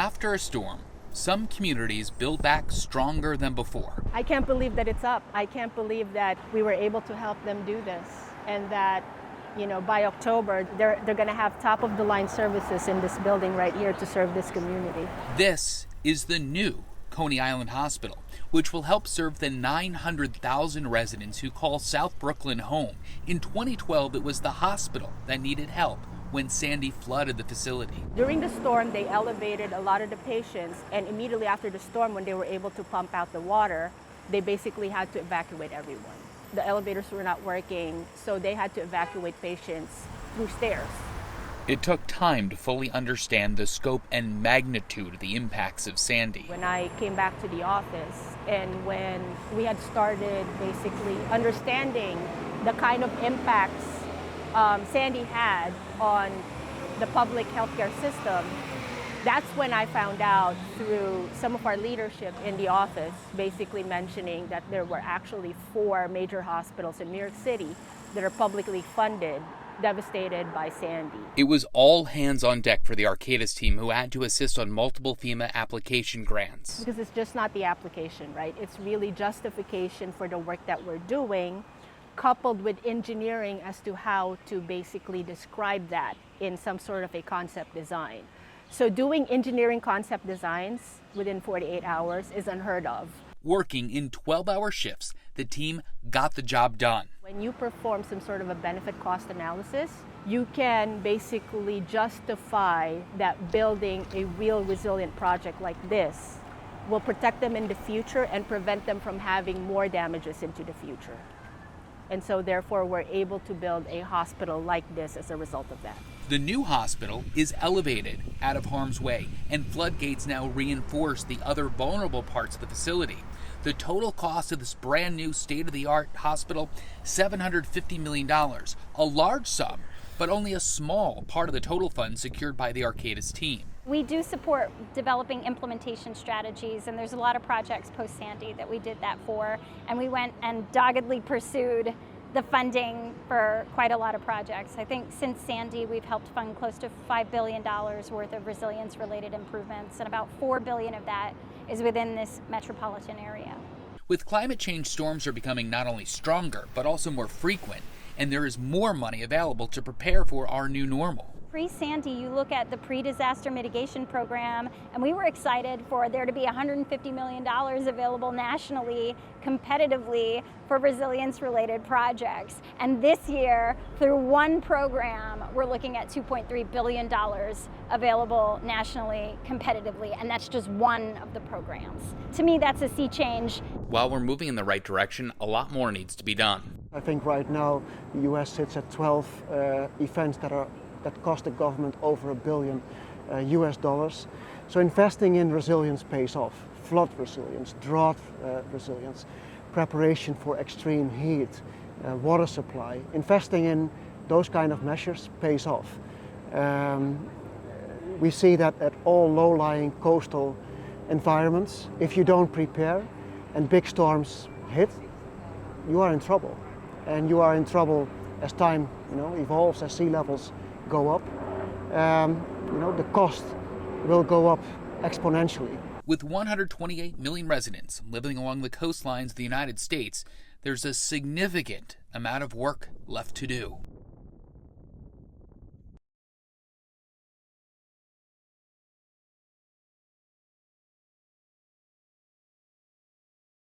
After a storm, some communities build back stronger than before. I can't believe that it's up. I can't believe that we were able to help them do this, and that, by October, they're going to have top-of-the-line services in this building right here to serve this community. This is the new Coney Island Hospital, which will help serve the 900,000 residents who call South Brooklyn home. In 2012, it was the hospital that needed help when Sandy flooded the facility. During the storm, they elevated a lot of the patients, and immediately after the storm, when they were able to pump out the water, they basically had to evacuate everyone. The elevators were not working, so they had to evacuate patients through stairs. It took time to fully understand the scope and magnitude of the impacts of Sandy. When I came back to the office and when we had started basically understanding the kind of impacts Sandy had on the public healthcare system, that's when I found out through some of our leadership in the office basically mentioning that there were actually 4 major hospitals in New York City that are publicly funded, devastated by Sandy. It was all hands on deck for the Arcadis team, who had to assist on multiple FEMA application grants. Because it's just not the application, right? It's really justification for the work that we're doing, coupled with engineering as to how to basically describe that in some sort of a concept design. So doing engineering concept designs within 48 hours is unheard of. Working in 12-hour shifts, the team got the job done. When you perform some sort of a benefit cost analysis, you can basically justify that building a real resilient project like this will protect them in the future and prevent them from having more damages into the future. And so therefore we're able to build a hospital like this as a result of that. The new hospital is elevated out of harm's way, and floodgates now reinforce the other vulnerable parts of the facility. The total cost of this brand new state-of-the-art hospital, $750 million, a large sum, but only a small part of the total funds secured by the Arcadis team. We do support developing implementation strategies, and there's a lot of projects post-Sandy that we did that for, and we went and doggedly pursued the funding for quite a lot of projects. I think since Sandy, we've helped fund close to $5 billion worth of resilience-related improvements, and about $4 billion of that is within this metropolitan area. With climate change, storms are becoming not only stronger, but also more frequent, and there is more money available to prepare for our new normal. Pre-Sandy, you look at the pre-disaster mitigation program, and we were excited for there to be $150 million available nationally, competitively, for resilience-related projects. And this year, through one program, we're looking at $2.3 billion available nationally, competitively, and that's just one of the programs. To me, that's a sea change. While we're moving in the right direction, a lot more needs to be done. I think right now the US sits at 12 events that cost the government over $1 billion US dollars. So investing in resilience pays off. Flood resilience, drought resilience, preparation for extreme heat, water supply. Investing in those kind of measures pays off. We see that at all low-lying coastal environments, if you don't prepare and big storms hit, you are in trouble. And you are in trouble as time evolves, as sea levels go up. The cost will go up exponentially. With 128 million residents living along the coastlines of the United States, there's a significant amount of work left to do.